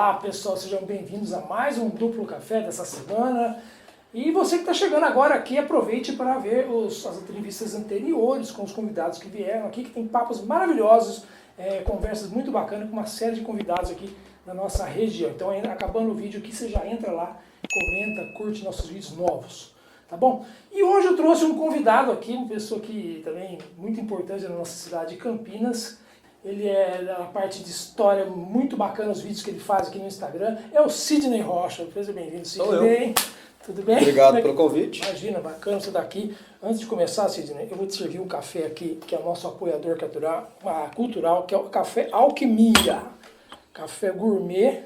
Olá pessoal, sejam bem-vindos a mais um Duplo Café dessa semana. E você que está chegando agora aqui, aproveite para ver as entrevistas anteriores com os convidados que vieram aqui, que tem papos maravilhosos, conversas muito bacanas com uma série de convidados aqui da nossa região. Então, acabando o vídeo aqui, você já entra lá, comenta, curte nossos vídeos novos. Tá bom? E hoje eu trouxe um convidado aqui, uma pessoa que também muito importante na nossa cidade de Campinas. Ele é da parte de história, muito bacana os vídeos que ele faz aqui no Instagram. É o Sidney Rocha. Seja bem-vindo, Sidney. Tudo bem? Obrigado pelo convite. Imagina, bacana você estar aqui. Antes de começar, Sidney, eu vou te servir um café aqui, que é o nosso apoiador cultural, que é o Café Alquimia. Café gourmet.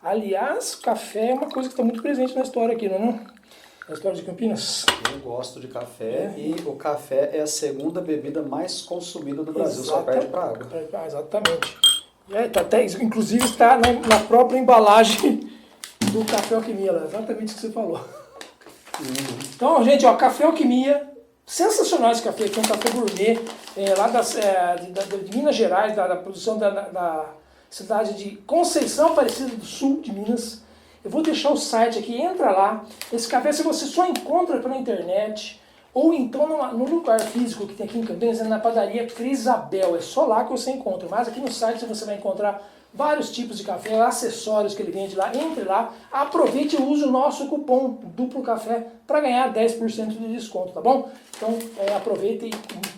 Aliás, café é uma coisa que está muito presente na história aqui, não é? Na história de Campinas. Eu gosto de café e o café é a segunda bebida mais consumida do Brasil, só perde para água. Exatamente. Inclusive está na própria embalagem do Café Alquimia, exatamente o que você falou. Então, gente, ó, Café Alquimia, sensacional esse café aqui, é um café gourmet, lá de Minas Gerais, da produção da cidade de Conceição Aparecida do Sul de Minas. Eu vou deixar o site aqui, entra lá. Esse café você só encontra pela internet ou então no lugar físico que tem aqui em Campinas, na padaria Crisabel. É só lá que você encontra. Mas aqui no site você vai encontrar vários tipos de café, acessórios que ele vende lá. Entre lá, aproveite e use o nosso cupom Duplo Café para ganhar 10% de desconto, tá bom? Então aproveita e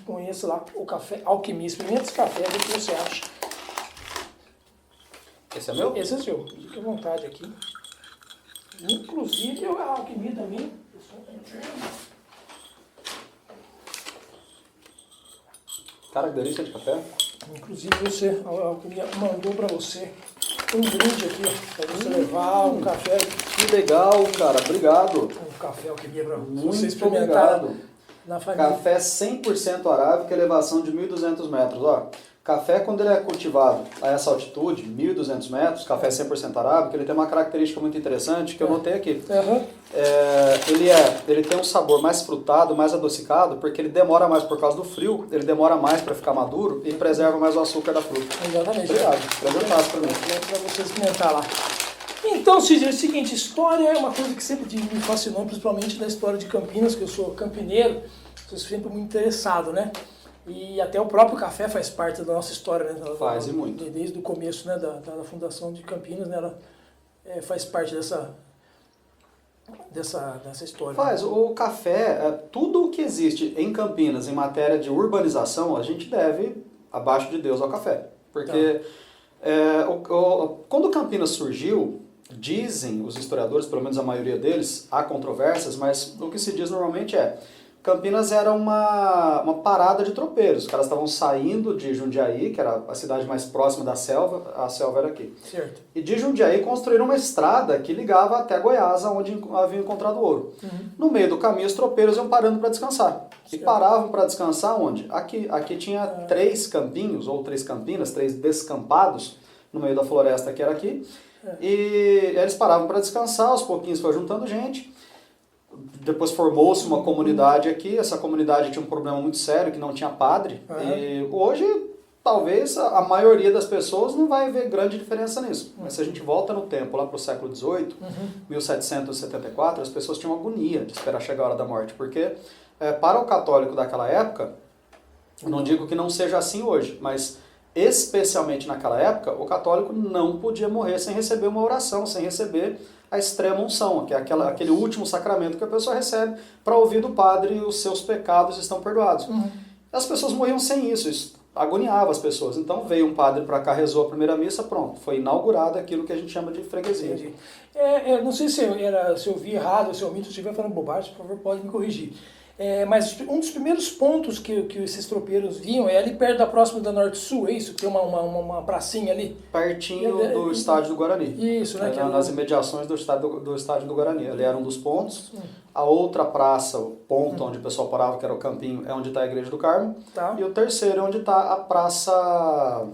conheça lá o Café Alquimia. Experimenta esse café, vê o que você acha. Esse é meu? Esse é seu. Fique à vontade aqui. Inclusive a alquimia também. Cara, que delícia de café. Inclusive a alquimia mandou para você um brinde aqui, para você levar um café. Que legal, cara. Obrigado. Um café alquimia para Muito você experimentar obrigado. Na família. Café 100% arábica, elevação de 1.200 metros. Ó, café, quando ele é cultivado a essa altitude, 1.200 metros, café 100% arábica, ele tem uma característica muito interessante que eu notei aqui. Ele tem um sabor mais frutado, mais adocicado, porque ele demora mais por causa do frio, ele demora mais para ficar maduro e preserva mais o açúcar da fruta. Exatamente. Obrigado. Apresentasse para mim. Para você experimentar lá. Então, Sidney, é o seguinte, história é uma coisa que sempre me fascinou, principalmente da história de Campinas, que eu sou campineiro, sou sempre muito interessado, né? E até o próprio café faz parte da nossa história, né? Faz, e muito. Desde o começo, né, da fundação de Campinas, né, ela faz parte dessa história. Faz. Né? O café, tudo o que existe em Campinas em matéria de urbanização, a gente deve, abaixo de Deus, ao café. Porque quando Campinas surgiu, dizem os historiadores, pelo menos a maioria deles, há controvérsias, mas o que se diz normalmente Campinas era uma parada de tropeiros. Os caras estavam saindo de Jundiaí, que era a cidade mais próxima da selva, a selva era aqui. Certo. E de Jundiaí construíram uma estrada que ligava até Goiás, onde haviam encontrado ouro. No meio do caminho, os tropeiros iam parando para descansar. Certo. E paravam para descansar onde? Aqui tinha 3 campinhos, ou 3 campinas, 3 descampados, no meio da floresta que era aqui. E eles paravam para descansar, aos pouquinhos foi juntando gente. Depois formou-se uma comunidade aqui, essa comunidade tinha um problema muito sério, que não tinha padre, e hoje talvez a maioria das pessoas não vai ver grande diferença nisso. Mas se a gente volta no tempo, lá para o século XVIII, 1774, as pessoas tinham agonia de esperar chegar a hora da morte, porque para o católico daquela época, não digo que não seja assim hoje, mas especialmente naquela época, o católico não podia morrer sem receber uma oração, sem receber a extrema unção, que é aquele último sacramento que a pessoa recebe para ouvir do padre os seus pecados estão perdoados. As pessoas morriam sem isso agoniava as pessoas. Então veio um padre para cá, rezou a primeira missa, pronto, foi inaugurado aquilo que a gente chama de freguesia. Entendi. Não sei se eu vi errado, se eu minto, se eu estiver falando bobagem, por favor, pode me corrigir. Mas um dos primeiros pontos que esses tropeiros viam é ali perto da próxima da Norte-Sul, é isso? Que tem uma pracinha ali? Pertinho do estádio do Guarani. Isso, né? Nas imediações do estádio do Guarani. Ali era um dos pontos. A outra praça, o ponto onde o pessoal parava, que era o campinho, é onde está a Igreja do Carmo. Tá. E o terceiro é onde está a Praça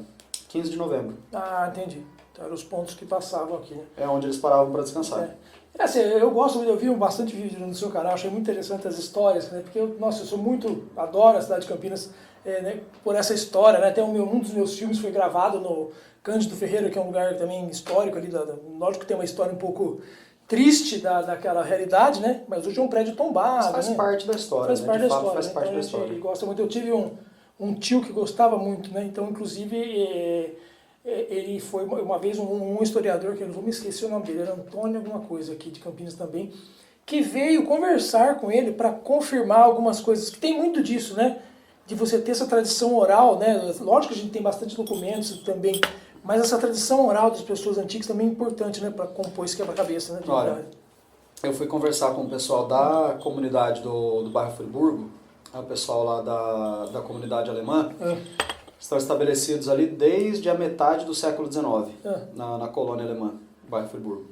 15 de Novembro. Ah, entendi. Então eram os pontos que passavam aqui, né? É onde eles paravam para descansar. É assim, eu gosto muito, eu vi bastante vídeo no seu canal, achei muito interessante as histórias, né? Porque nossa, eu sou muito, adoro a cidade de Campinas, né, por essa história, né? Até um dos meus filmes foi gravado no Cândido Ferreira, que é um lugar também histórico ali, lógico que tem uma história um pouco triste daquela realidade, né? Mas hoje é um prédio tombado, Mas faz né? parte da história, Faz né? parte De da fato, história, faz né? parte Então da a gente história. gosta muito. Eu tive um tio que gostava muito, né? Então, inclusive, ele foi uma vez um historiador, que eu não vou me esquecer o nome dele, era Antônio alguma coisa aqui de Campinas também, que veio conversar com ele para confirmar algumas coisas, que tem muito disso, né? De você ter essa tradição oral, né? Lógico que a gente tem bastante documentos também, mas essa tradição oral das pessoas antigas também é importante, né? Para compor esse quebra-cabeça, né? Olha, eu fui conversar com o pessoal da comunidade do bairro Friburgo, o pessoal lá da comunidade alemã, estão estabelecidos ali desde a metade do século XIX, na colônia alemã, bairro Friburgo.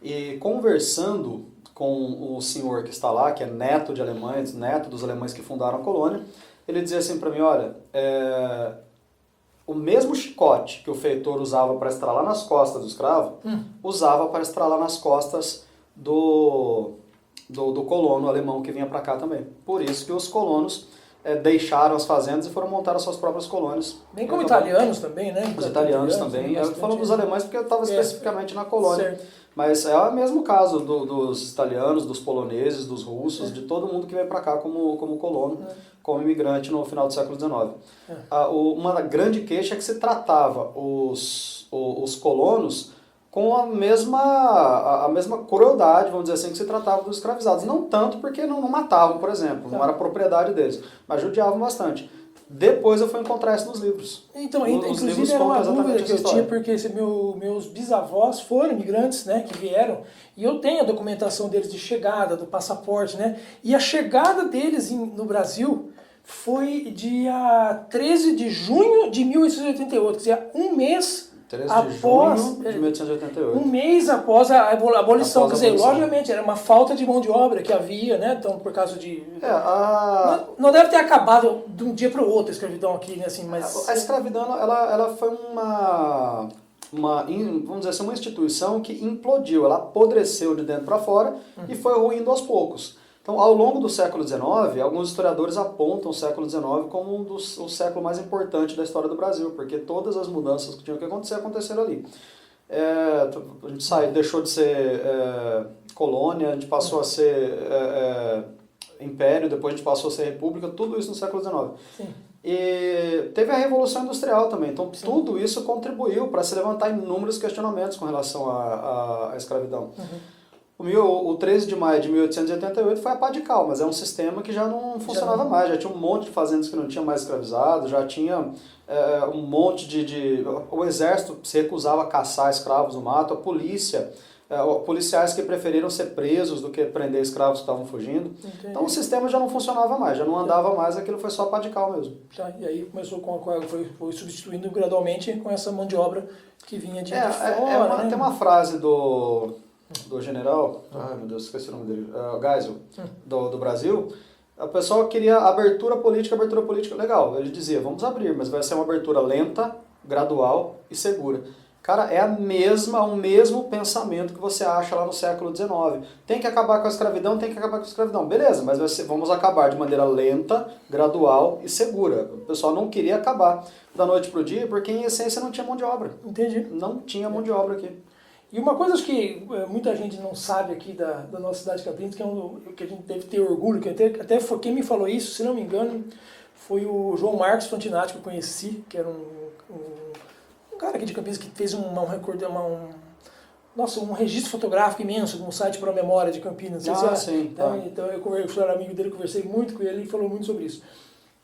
E conversando com o senhor que está lá, que é neto de alemães, neto dos alemães que fundaram a colônia, ele dizia assim para mim, olha, o mesmo chicote que o feitor usava para estralar nas costas do escravo, usava para estralar nas costas do colono alemão que vinha para cá também. Por isso que os colonos deixaram as fazendas e foram montar as suas próprias colônias. Bem como italianos também, né? Os italianos também. Eu estou falando dos alemães porque eu estava especificamente na colônia. Certo. Mas é o mesmo caso dos italianos, dos poloneses, dos russos, de todo mundo que veio para cá como colono, como imigrante no final do século XIX. Uma grande queixa é que se tratava os colonos com a mesma crueldade, vamos dizer assim, que se tratava dos escravizados. Não tanto porque não matavam, por exemplo, não era propriedade deles, mas judiavam bastante. Depois eu fui encontrar isso nos livros. Então, inclusive era uma dúvida que eu tinha, porque meus bisavós foram imigrantes, né, que vieram, e eu tenho a documentação deles de chegada, do passaporte, né, e a chegada deles no Brasil foi dia 13 de junho de 1888, quer dizer, um mês 13 após, de junho de 1888. Um mês após a abolição. Quer dizer, logicamente, era uma falta de mão de obra que havia, né? Então, por causa de... Não deve ter acabado de um dia para o outro a escravidão aqui, né? Assim, mas... A escravidão, ela foi vamos dizer assim, uma instituição que implodiu, ela apodreceu de dentro para fora e foi ruindo aos poucos. Então, ao longo do século XIX, alguns historiadores apontam o século XIX como o século mais importante da história do Brasil, porque todas as mudanças que tinham que acontecer aconteceram ali. A gente deixou de ser colônia, a gente passou a ser império, depois a gente passou a ser república, tudo isso no século XIX. Sim. E teve a Revolução Industrial também, então tudo isso contribuiu para se levantar inúmeros questionamentos com relação à escravidão. O 13 de maio de 1888 foi a pá de cal, mas é um sistema que já não funcionava mais, já tinha um monte de fazendas que não tinham mais escravizados, já tinha um monte o exército se recusava a caçar escravos no mato, a polícia, policiais que preferiram ser presos do que prender escravos que estavam fugindo. Entendi. Então o sistema já não funcionava mais, já não andava mais, aquilo foi só pá de cal mesmo. E aí começou foi substituindo gradualmente com essa mão de obra que vinha de fora. Tem uma frase do general, ai meu Deus, esqueci o nome dele, Geisel, do Brasil. O pessoal queria abertura política, legal. Ele dizia, vamos abrir, mas vai ser uma abertura lenta, gradual e segura. Cara, é o mesmo pensamento que você acha lá no século XIX. Tem que acabar com a escravidão, beleza, mas vamos acabar de maneira lenta, gradual e segura. O pessoal não queria acabar da noite para o dia, porque em essência não tinha mão de obra. Entendi. Não tinha mão de obra aqui. E uma coisa que muita gente não sabe aqui da nossa cidade de Campinas, que a gente deve ter orgulho, que até foi quem me falou isso, se não me engano, foi o João Marcos Fantinatti, que eu conheci, que era um cara aqui de Campinas que fez um registro fotográfico imenso num site para a memória de Campinas. Sim. Então eu era amigo dele, conversei muito com ele e falou muito sobre isso.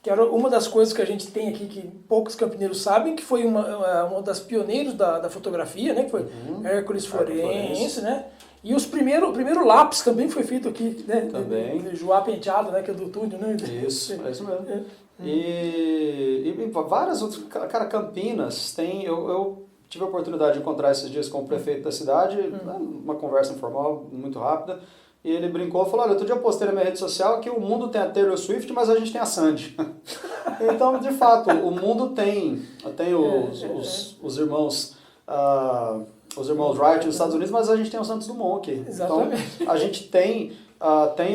Que era uma das coisas que a gente tem aqui que poucos campineiros sabem, que foi uma das pioneiros da fotografia, né? Que foi Hércules Florencio, né? E o primeiro lápis também foi feito aqui, né? Também. Joá Penteado, né? Que é do Túnio, né? Isso, é isso mesmo. E várias outras... Cara, Campinas tem... Eu tive a oportunidade de encontrar esses dias com o prefeito da cidade, uma conversa informal, muito rápida. E ele brincou e falou, olha, outro dia eu postei na minha rede social que o mundo tem a Taylor Swift, mas a gente tem a Sandy. Então, de fato, o mundo tem os irmãos os irmãos Wright nos Estados Unidos, mas a gente tem o Santos Dumont aqui. Exatamente. Então, a gente tem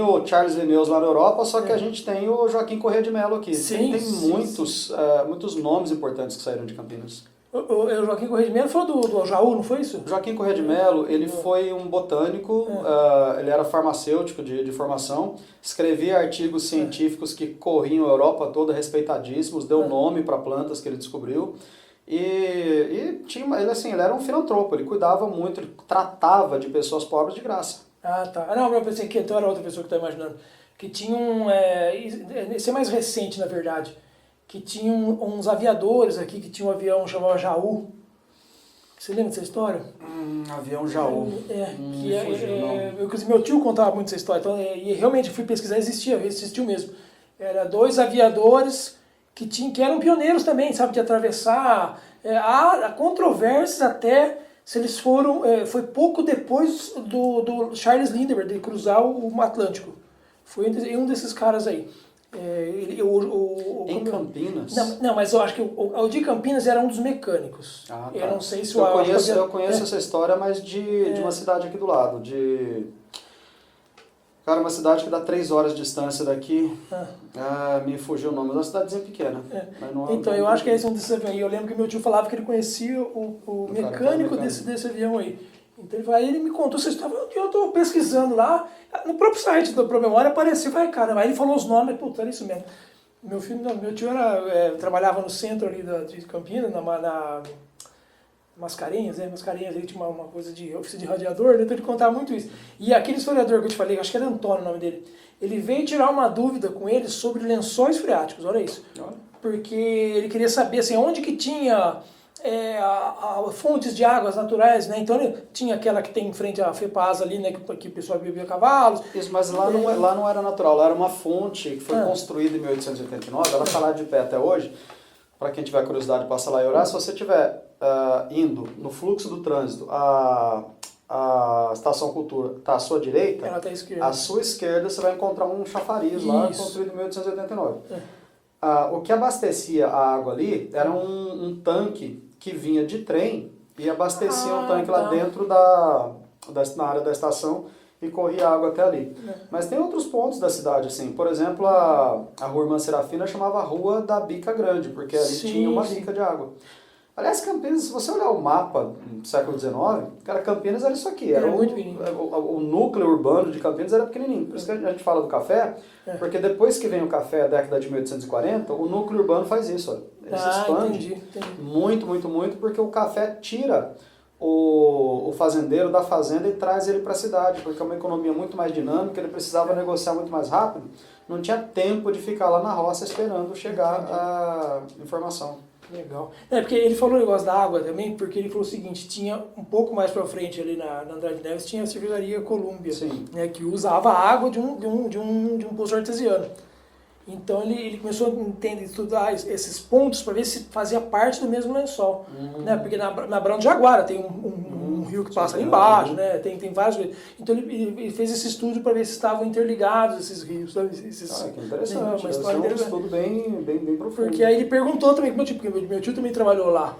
o Charles Linnaeus lá na Europa, só que a gente tem o Joaquim Corrêa de Mello aqui. Sim, tem sim, muitos nomes importantes que saíram de Campinas. O Joaquim Correia de Mello foi do Jaú, não foi isso? Joaquim Corrêa de Mello, ele foi um botânico, ele era farmacêutico de formação, escrevia artigos científicos que corriam a Europa toda, respeitadíssimos, deu nome para plantas que ele descobriu. E ele era um filantropo, ele cuidava muito, ele tratava de pessoas pobres de graça. Ah, tá. Não, eu pensei que então era outra pessoa que eu estou imaginando. Que tinha esse é mais recente, na verdade. Que tinha uns aviadores aqui, que tinha um avião chamado Jaú. Você lembra dessa história? Avião Jaú. Meu tio contava muito essa história, então, e realmente fui pesquisar, existiu mesmo. Era 2 aviadores que eram pioneiros também, sabe, de atravessar. Há controvérsias até se eles foram. Foi pouco depois do Charles Lindbergh de cruzar o Atlântico. Foi um desses caras aí. Em Campinas? Não, mas eu acho que o de Campinas era um dos mecânicos. Ah, tá. Eu não sei se eu conheço essa história, mas de uma cidade aqui do lado. Cara, uma cidade que dá 3 horas de distância daqui. Me fugiu o nome, mas é uma cidadezinha pequena. Mas então, eu acho que esse é um desses aviões. E eu lembro que meu tio falava que ele conhecia o mecânico desse avião aí. Então ele me contou essa história. Eu estou pesquisando lá, no próprio site do ProMemória apareceu, vai, cara, aí ele falou os nomes, puta, era isso mesmo. Meu tio trabalhava no centro ali de Campinas, na Mascarenhas, Mascarenhas, ele tinha uma coisa de oficina de radiador, então ele contava muito isso. E aquele historiador que eu te falei, acho que era Antônio o nome dele, ele veio tirar uma dúvida com ele sobre lençóis freáticos, olha isso. Porque ele queria saber assim, onde que tinha fontes de águas naturais, né? Então ele tinha aquela que tem em frente à FEPASA ali, né? Que o pessoal bebia cavalos. Isso, mas lá não era natural, lá era uma fonte que foi construída em 1889, ela está lá de pé até hoje. Para quem tiver curiosidade, passa lá e olhar. Se você estiver indo no fluxo do trânsito, a Estação Cultura está à sua direita, ela tá à esquerda. À sua esquerda você vai encontrar um chafariz lá, construído em 1889. O que abastecia a água ali era um tanque que vinha de trem e abastecia um tanque lá dentro na área da estação e corria água até ali. Mas tem outros pontos da cidade, assim, por exemplo, a Rua Irmã Serafina chamava Rua da Bica Grande, porque ali tinha uma bica de água. Aliás, Campinas, se você olhar o mapa do século XIX, cara, Campinas era isso aqui. Era muito pequenininho. O núcleo urbano de Campinas era pequenininho. Por isso que a gente fala do café, porque depois que vem o café, a década de 1840, o núcleo urbano faz isso. Olha. Ele se expande entendi. muito, muito, muito, porque o café tira o fazendeiro da fazenda e traz ele para a cidade, porque é uma economia muito mais dinâmica, ele precisava negociar muito mais rápido, não tinha tempo de ficar lá na roça esperando chegar a informação. Legal. Porque ele falou o negócio da água também, porque ele falou o seguinte, tinha um pouco mais pra frente ali na Andrade Neves, tinha a cervejaria Colômbia, né, que usava a água de um poço artesiano. Então ele começou a estudar esses pontos para ver se fazia parte do mesmo lençol. Né? Porque na Barão de Jaguara tem um rio que passa ali embaixo, né? Tem vários. Então ele fez esse estudo para ver se estavam interligados esses rios. Sabe? Que interessante. Uma história um estudo bem profundo. Porque aí ele perguntou também, meu tio, porque meu tio também trabalhou lá.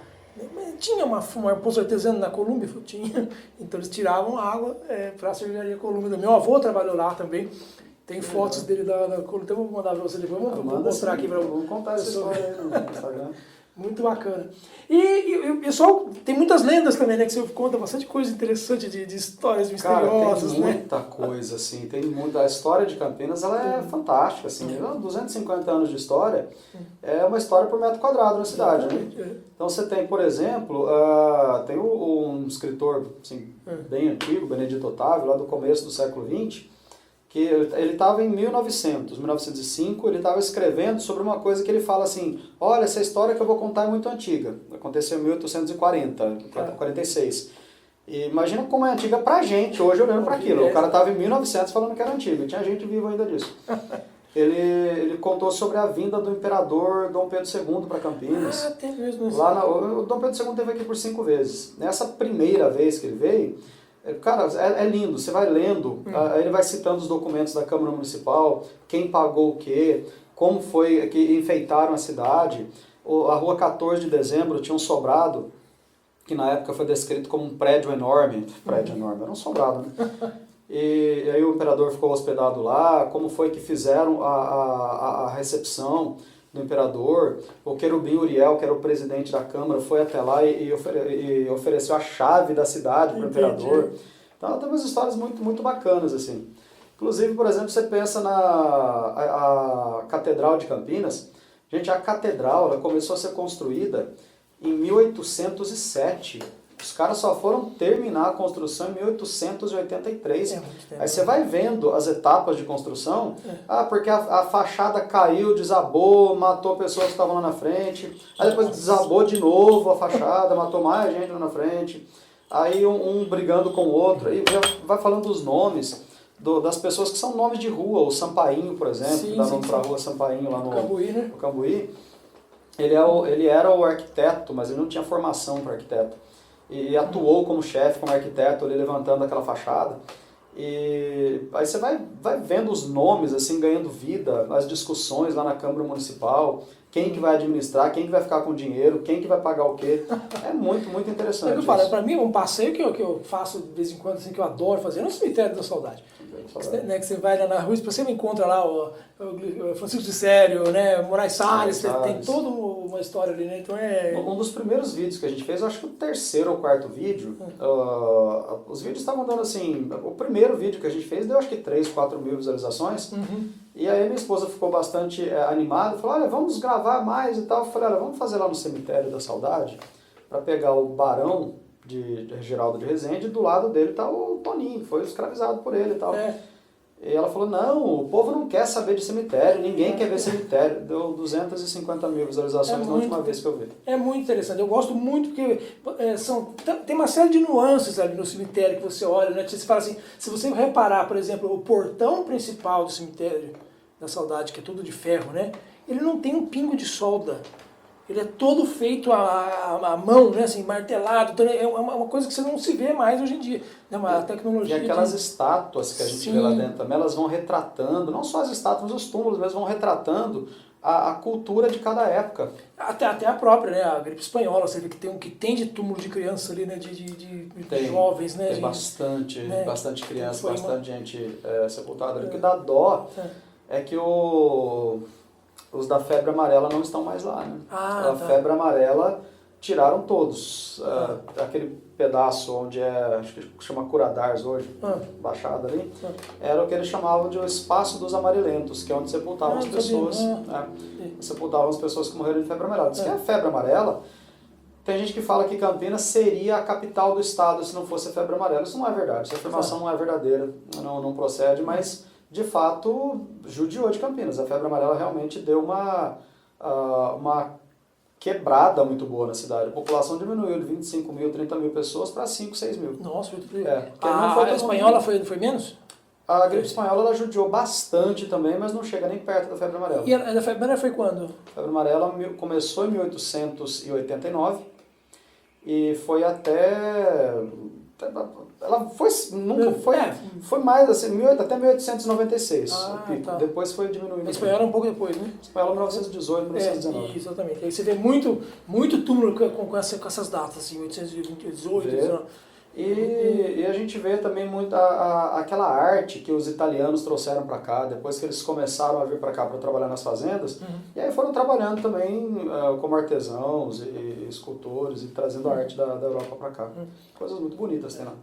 Tinha uma poço artesiano na Colômbia? Tinha. Então eles tiravam água para a cervejaria Colômbia. Meu avô trabalhou lá também. Tem fotos dele da Colômbia. Então eu vou mandar para você depois. Vou mostrar aqui para você. Vamos contar essa história aí no Instagram. Muito bacana. E o pessoal, tem muitas lendas também, né? Que você conta bastante coisa interessante de histórias misteriosas, tem muita coisa, assim. A história de Campinas, ela é fantástica, assim. 250 anos de história é uma história por metro quadrado na cidade, né? Então você tem, por exemplo, tem um escritor assim, bem antigo, Benedito Otávio, lá do começo do século XX, que ele estava em 1905, ele estava escrevendo sobre uma coisa que ele fala assim, olha, essa história que eu vou contar é muito antiga, aconteceu em 1840, 46. E imagina como é antiga pra gente, hoje olhando para aquilo. O cara estava em 1900 falando que era antigo, e tinha gente viva ainda disso. Ele contou sobre a vinda do imperador Dom Pedro II para Campinas. Tem mesmo isso. O Dom Pedro II esteve aqui por 5 vezes. Nessa primeira vez que ele veio, cara, é lindo, você vai lendo, ele vai citando os documentos da Câmara Municipal, quem pagou o quê, como foi que enfeitaram a cidade. A rua 14 de dezembro tinha um sobrado que na época foi descrito como um prédio enorme. Prédio enorme, era um sobrado, né? E aí o imperador ficou hospedado lá, como foi que fizeram a recepção do imperador. O querubim Uriel, que era o presidente da Câmara, foi até lá e ofereceu a chave da cidade para o imperador. Então tem umas histórias muito, muito bacanas, assim. Inclusive, por exemplo, você pensa a Catedral de Campinas. Gente, a catedral ela começou a ser construída em 1807. Os caras só foram terminar a construção em 1883. Aí você vai vendo as etapas de construção. Porque a fachada caiu, desabou, matou pessoas que estavam lá na frente. Aí depois desabou de novo a fachada, matou mais gente lá na frente. Aí um brigando com o outro. Aí vai falando dos nomes das pessoas que são nomes de rua. O Sampainho, por exemplo, que dá nome para a rua Sampainho lá no Cambuí, né? No Cambuí. Ele era o arquiteto, mas ele não tinha formação para arquiteto. E atuou como chefe, como arquiteto, ali levantando aquela fachada. E aí você vai vendo os nomes assim ganhando vida, as discussões lá na Câmara Municipal, quem que vai administrar, quem que vai ficar com o dinheiro, quem que vai pagar o quê. É muito, muito interessante. É o que eu falo, para mim, um passeio que eu faço de vez em quando, assim, que eu adoro fazer, é no Cemitério da Saudade. Né, que você vai lá na rua e você encontra lá o Francisco de Sério, né, Moraes Salles, tem toda uma história ali, né? Então Um dos primeiros vídeos que a gente fez, eu acho que o terceiro ou quarto vídeo, os vídeos estavam dando assim, o primeiro vídeo que a gente fez deu acho que 3, 4 mil visualizações, e aí minha esposa ficou bastante animada, falou, olha, vamos gravar mais e tal, eu falei, olha, vamos fazer lá no Cemitério da Saudade, para pegar o Barão de Geraldo de Rezende, e do lado dele tá o Toninho, que foi escravizado por ele e tal. E ela falou, não, o povo não quer saber de cemitério, ninguém quer ver cemitério. Deu 250 mil visualizações na última vez que eu vi. É muito interessante, eu gosto muito porque tem uma série de nuances ali no cemitério que você olha, né? Você fala assim, se você reparar, por exemplo, o portão principal do Cemitério da Saudade, que é todo de ferro, né? Ele não tem um pingo de solda. Ele é todo feito à mão, né, assim, martelado. Então é uma coisa que você não se vê mais hoje em dia. É uma tecnologia. E aquelas estátuas que a gente vê lá dentro também, elas vão retratando, não só as estátuas, os túmulos, mas vão retratando a cultura de cada época. Até a própria, né, a gripe espanhola, você vê que tem de túmulo de criança ali, né, de jovens, né. Tem bastante criança, bastante gente sepultada ali. O que dá dó é que os da febre amarela não estão mais lá, né? A febre amarela tiraram todos. Aquele pedaço onde acho que chama Curadars hoje, Baixada ali, era o que eles chamavam de o espaço dos amarelentos, que é onde sepultavam as pessoas. Sepultavam as pessoas que morreram de febre amarela. Diz que a febre amarela, tem gente que fala que Campinas seria a capital do estado se não fosse a febre amarela. Isso não é verdade, essa afirmação não é verdadeira, não procede, mas de fato, judiou de Campinas. A febre amarela realmente deu uma quebrada muito boa na cidade. A população diminuiu de 25 mil, 30 mil pessoas para 5, 6 mil. Nossa, a espanhola foi menos? A gripe espanhola ela judiou bastante também, mas não chega nem perto da febre amarela. E a febre amarela foi quando? A febre amarela começou em 1889 e foi até... Ela foi mais assim, até 1896. Depois foi diminuindo. A espanhola um pouco depois, né? A espanhola 1918, 1919. Exatamente. Aí você vê muito túmulo com essas datas, assim, 1818, 19. E a gente vê também muito aquela arte que os italianos trouxeram para cá, depois que eles começaram a vir para cá para trabalhar nas fazendas, e aí foram trabalhando também como artesãos e escultores e trazendo a arte da Europa para cá. Coisas muito bonitas tem lá.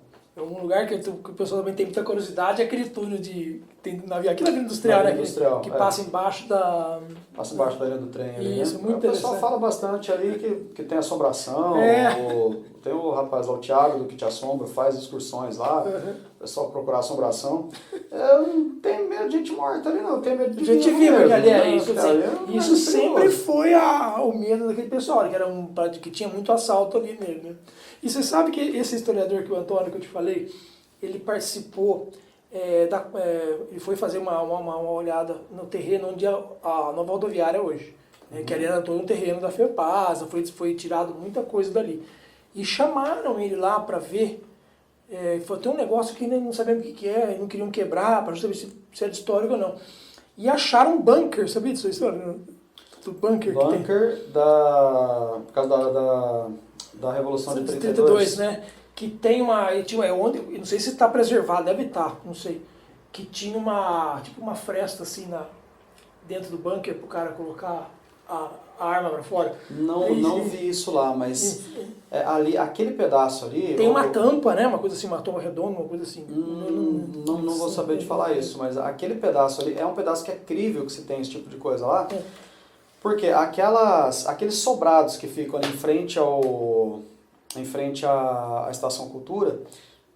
Um lugar que o pessoal também tem muita curiosidade é aquele túnel aqui na Vila Industrial, né? Que passa embaixo da... Passa embaixo da linha do trem ali, Isso, né? muito interessante. O pessoal fala bastante ali que tem assombração, tem o rapaz lá, o Thiago, do Que Te Assombra, faz excursões lá, o pessoal procurar assombração. Eu não tenho medo de gente morta ali, não, eu tenho medo de gente viva, galera. Isso sempre foi o medo daquele pessoal, que tinha muito assalto ali mesmo, né? E você sabe que esse historiador, que o Antônio, que eu te falei, ele participou, ele foi fazer uma olhada no terreno onde a nova rodoviária hoje, né, que ali era todo um terreno da FEPASA, foi tirado muita coisa dali. E chamaram ele lá para ver, foi até um negócio que nem não sabíamos o que é, não queriam quebrar, para saber se era histórico ou não. E acharam um bunker, sabia disso? Do bunker que tem? Por causa da Revolução de 32, né? Que tem uma... onde, não sei se está preservado, deve estar, não sei. Que tinha uma fresta assim dentro do bunker para o cara colocar a arma para fora. Não vi isso lá, mas ali, aquele pedaço ali... Tem uma tampa, né? Uma coisa assim, uma tampa redonda, uma coisa assim. Não vou saber de falar isso, mas aquele pedaço ali é um pedaço que é crível que se tem esse tipo de coisa lá. Porque aqueles sobrados que ficam ali em frente à Estação Cultura,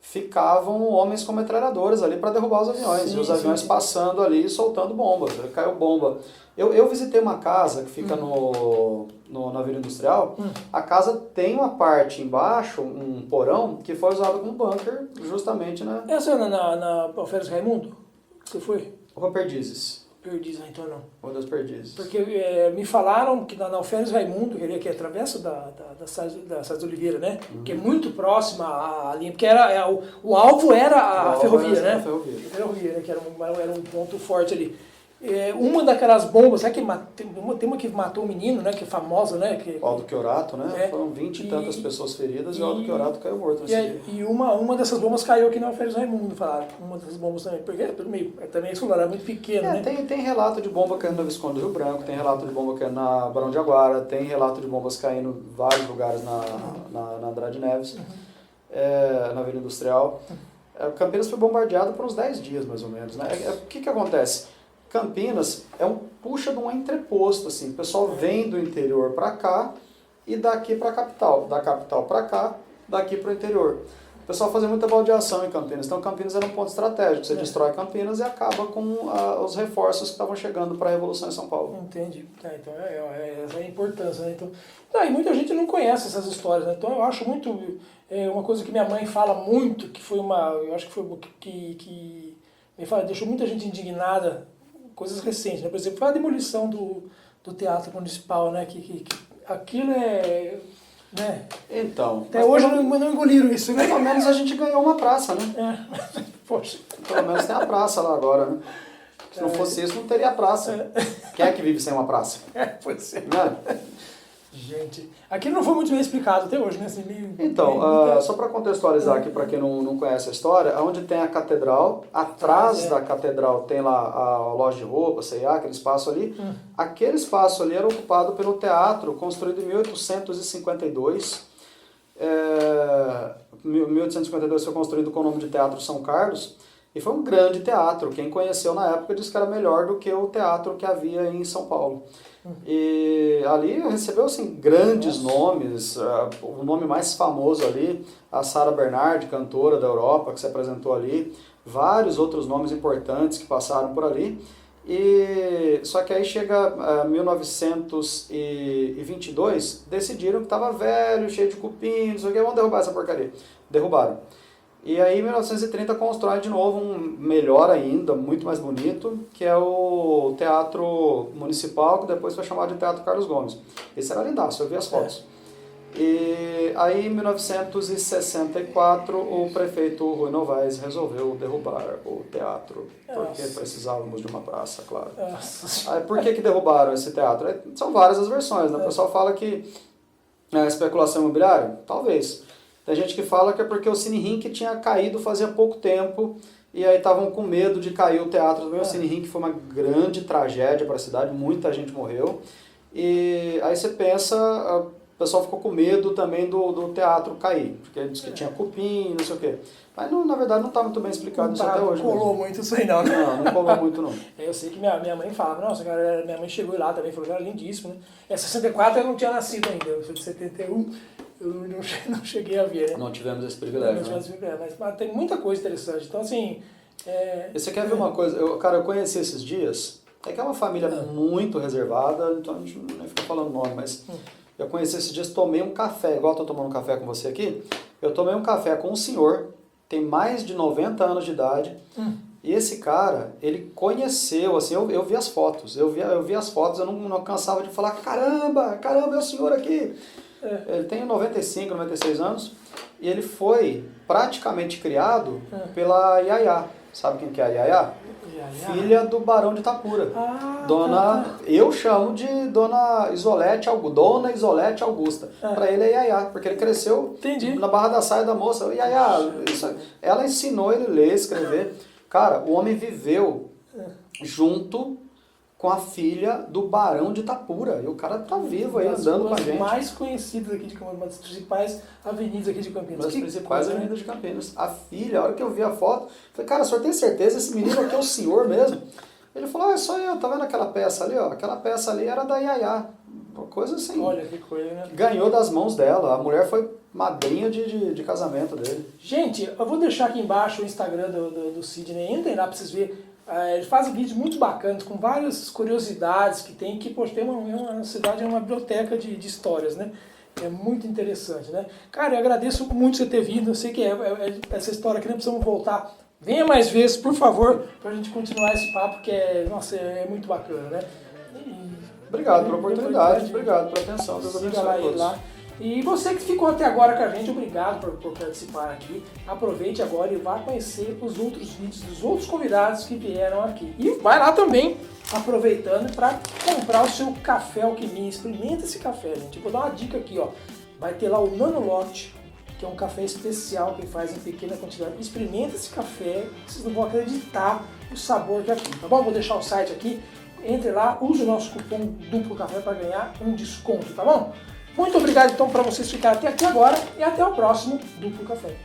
ficavam homens com metralhadoras ali para derrubar os aviões. Sim, e os aviões passando ali e soltando bombas. Caiu bomba. Eu visitei uma casa que fica na Vila Industrial. A casa tem uma parte embaixo, um porão, que foi usado como bunker, justamente, né? Essa é na Alferes Raimundo? Você foi? Rua Perdizes. Perdizes, então não. Rua das Perdizes. Porque me falaram que na Alferes Raimundo, que é a travessa da Sales Oliveira, né? Que é muito próxima à linha, porque o alvo era a ferrovia, né? A ferrovia, né? Que era um ponto forte ali. Uma daquelas bombas, sabe que tem uma que matou o menino, né? Que é famosa, né? O Aldo Chiorato, né? Foram 20 e tantas pessoas feridas e o Aldo Chiorato caiu morto nesse dia. E uma dessas bombas caiu aqui na Alferes Raimundo, falaram. Uma dessas bombas também, porque também esse lugar era muito pequeno, né? Tem relato de bomba caindo na Visconde do Rio Branco, tem relato de bomba caindo na Barão de Aguara, tem relato de bombas caindo em vários lugares na Andrade Neves, na Vila Industrial. Campinas foi bombardeado por uns 10 dias, mais ou menos, né? O que acontece? Campinas é um puxa de um entreposto, assim, o pessoal vem do interior para cá e daqui para a capital, da capital para cá, daqui para o interior. O pessoal fazia muita baldeação em Campinas, então Campinas era um ponto estratégico, você destrói Campinas e acaba com os reforços que estavam chegando para a Revolução em São Paulo. Entendi, então essa é a importância, né? Então, e muita gente não conhece essas histórias, né? Então eu acho muito, uma coisa que minha mãe fala muito, que foi eu acho que foi que me fala, deixou muita gente indignada, coisas recentes, né? Por exemplo, foi a demolição do Teatro Municipal, né? Que aquilo né? Então... Até hoje não engoliram isso, né? Pelo menos a gente ganhou uma praça, né? Poxa. Pelo menos tem a praça lá agora, né? Se não fosse isso, não teria praça. Quem é que vive sem uma praça? Pois é. Né? Gente, aquilo não foi muito bem explicado até hoje, né? Assim, então, só para contextualizar aqui para quem não conhece a história, onde tem a catedral, atrás da catedral tem lá a loja de roupa, C&A, aquele espaço ali. Aquele espaço ali era ocupado pelo teatro, construído em 1852. 1852 foi construído com o nome de Teatro São Carlos, e foi um grande teatro. Quem conheceu na época disse que era melhor do que o teatro que havia em São Paulo. E ali recebeu assim, grandes nomes, o nome mais famoso ali, a Sarah Bernhardt, cantora da Europa, que se apresentou ali, vários outros nomes importantes que passaram por ali. Só que aí chega 1922, decidiram que estava velho, cheio de cupim, não sei o que, vamos derrubar essa porcaria. Derrubaram. E aí, em 1930, constrói de novo um melhor ainda, muito mais bonito, que é o Teatro Municipal, que depois foi chamado de Teatro Carlos Gomes. Esse era lindaço, eu vi as fotos. E aí, em 1964, o prefeito Rui Novaes resolveu derrubar o teatro, porque precisávamos de uma praça, claro. Aí, por que derrubaram esse teatro? São várias as versões, né? O pessoal fala que é especulação imobiliária? Talvez. Tem gente que fala que é porque o Cine Rink tinha caído fazia pouco tempo e aí estavam com medo de cair o teatro também. O Cine Rink foi uma grande tragédia para a cidade, muita gente morreu. E aí você pensa, o pessoal ficou com medo também do teatro cair, porque diz que tinha cupim, não sei o quê. Mas na verdade não está muito bem explicado isso até hoje. Não colou muito isso aí não, né? Não colou muito não. Eu sei que minha mãe falava, nossa, cara, minha mãe chegou lá também, falou que era lindíssimo, né? 64 eu não tinha nascido ainda, eu sou de 71. Eu não cheguei a ver, né? Não tivemos esse privilégio, mas tem muita coisa interessante. Então, assim... E você quer ver uma coisa? Eu conheci esses dias, é que é uma família muito reservada, então a gente nem fica falando nome, mas eu conheci esses dias, tomei um café, igual eu tô tomando um café com você aqui, eu tomei um café com um senhor, tem mais de 90 anos de idade, e esse cara, ele conheceu, assim, eu vi as fotos, eu vi as fotos, eu não cansava de falar, caramba, é o senhor aqui. Ele tem 95, 96 anos e ele foi praticamente criado pela Yaya. Sabe quem que é a Yaya? Yaya. Filha do Barão de Itapura. Ah, Dona, tá. eu chamo de Dona Isolete Augusta. Ah. Pra ele é Yaya, porque ele cresceu Entendi. na barra da saia da moça. Yaya, ela ensinou ele a ler, escrever. Cara, o homem viveu junto com a filha do Barão de Itapura. E o cara tá vivo aí, andando com a gente. mais conhecidas aqui de Campinas, uma das principais avenidas aqui de Campinas. Uma das Que principais coisa, né? avenidas de Campinas. A filha, a hora que eu vi a foto, falei, cara, o senhor tem certeza? Esse menino aqui é o senhor mesmo? Ele falou, é só eu, tá vendo aquela peça ali, ó? Aquela peça ali era da Yaya. Uma coisa assim. Olha que coisa, né? Ganhou das mãos dela. A mulher foi madrinha de casamento dele. Gente, eu vou deixar aqui embaixo o Instagram do Sidney. Entrem lá pra vocês verem. Ele faz vídeos muito bacanas, com várias curiosidades que tem, que, poxa, tem uma cidade, é uma biblioteca de histórias, né? É muito interessante, né? Cara, eu agradeço muito você ter vindo. Eu sei que essa história aqui, não precisamos voltar. Venha mais vezes, por favor, pra gente continuar esse papo, que nossa, é muito bacana, né? Obrigado pela oportunidade, obrigado pela atenção. Deus Siga abençoe lá a ele todos. lá. E você que ficou até agora com a gente, obrigado por participar aqui. Aproveite agora e vá conhecer os outros vídeos dos outros convidados que vieram aqui. E vai lá também, aproveitando, para comprar o seu café Alquimia. Experimenta esse café, gente. Eu vou dar uma dica aqui, ó. Vai ter lá o Nanolote, que é um café especial que faz em pequena quantidade. Experimenta esse café, vocês não vão acreditar o sabor que é aqui, tá bom? Vou deixar o site aqui. Entre lá, use o nosso cupom Duplo Café para ganhar um desconto, tá bom? Muito obrigado então para vocês ficarem até aqui agora e até o próximo Duplo Café.